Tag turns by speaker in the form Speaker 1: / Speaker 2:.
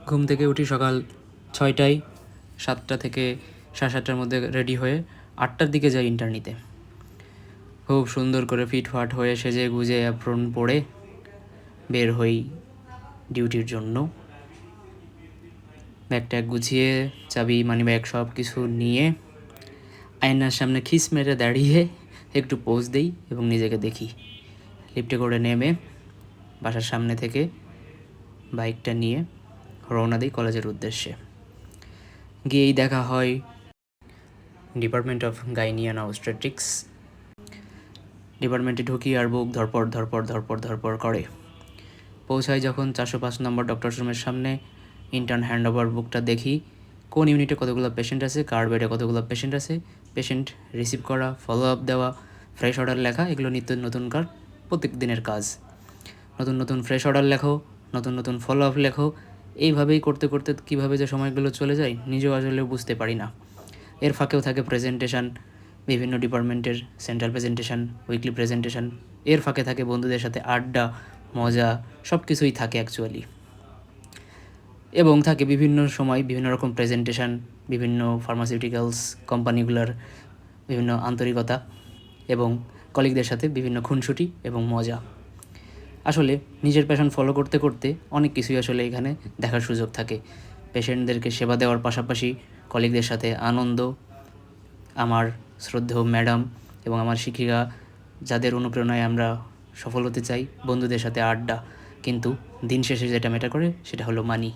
Speaker 1: ঘুম থেকে উঠি সকাল 6টায়, 7টা থেকে 7:30টার মধ্যে রেডি হয়ে 8টার দিকে যাই ইন্টার্নিতে। খুব সুন্দর করে ফিটফাট হয়ে সেজে গুজে অ্যাপ্রন পরে বের হই ডিউটির জন্য। ব্যাগ ট্যাগ গুছিয়ে, চাবি, মানিব্যাগ সব কিছু নিয়ে আয়নার সামনে খিস মেরে দাঁড়িয়ে একটু পোজ দিই এবং নিজেকে দেখি। লিফটে করে নেমে বাসার সামনে থেকে বাইকটা নিয়ে রওনা দিই কলেজের উদ্দেশ্যে। গিয়েই দেখা হয় department of gynae and obstetrics. ডিপার্টমেন্টে ঢুকি আর বুক ধরপড় করে। পৌঁছায় যখন 405 নম্বর ডক্টরস রুমের সামনে, ইন্টার্ন হ্যান্ড ওভার বুকটা দেখি কোন ইউনিটে কতগুলো পেশেন্ট আছে, কার বেডে কতগুলো পেশেন্ট আছে, পেশেন্ট রিসিভ করা, ফলো আপ দেওয়া, ফ্রেশ অর্ডার লেখা, এগুলো নিত্য নতুনকার প্রত্যেক দিনের কাজ। নতুন ফ্রেশ অর্ডার লেখো, নতুন ফলো আপ লেখো, এইভাবেই করতে করতে কীভাবে যে সময়গুলো চলে যায় নিজেও আসলে বুঝতে পারি না। এর ফাঁকেও থাকে প্রেজেন্টেশন, বিভিন্ন ডিপার্টমেন্টের সেন্ট্রাল প্রেজেন্টেশন, উইকলি প্রেজেন্টেশন। এর ফাঁকে থাকে বন্ধুদের সাথে আড্ডা, মজা, সব কিছুই থাকে অ্যাকচুয়ালি। এবং থাকে বিভিন্ন সময় বিভিন্ন রকম প্রেজেন্টেশন, বিভিন্ন ফার্মাসিউটিক্যালস কোম্পানিগুলোর বিভিন্ন আন্তরিকতা এবং কলিগদের সাথে বিভিন্ন খুনসুটি এবং মজা। আসলে নিজের প্যাশন ফলো করতে করতে অনেক কিছুই আসলে এখানে দেখার সুযোগ থাকে। পেশেন্টদেরকে সেবা দেওয়ার পাশাপাশি কলিগদের সাথে আনন্দ, আমার শ্রদ্ধেয় ম্যাডাম এবং আমার শিক্ষিকা যাদের অনুপ্রেরণায় আমরা সফল হতে চাই, বন্ধুদের সাথে আড্ডা, কিন্তু দিন শেষে যেটা ম্যাটার করে সেটা হলো মানি।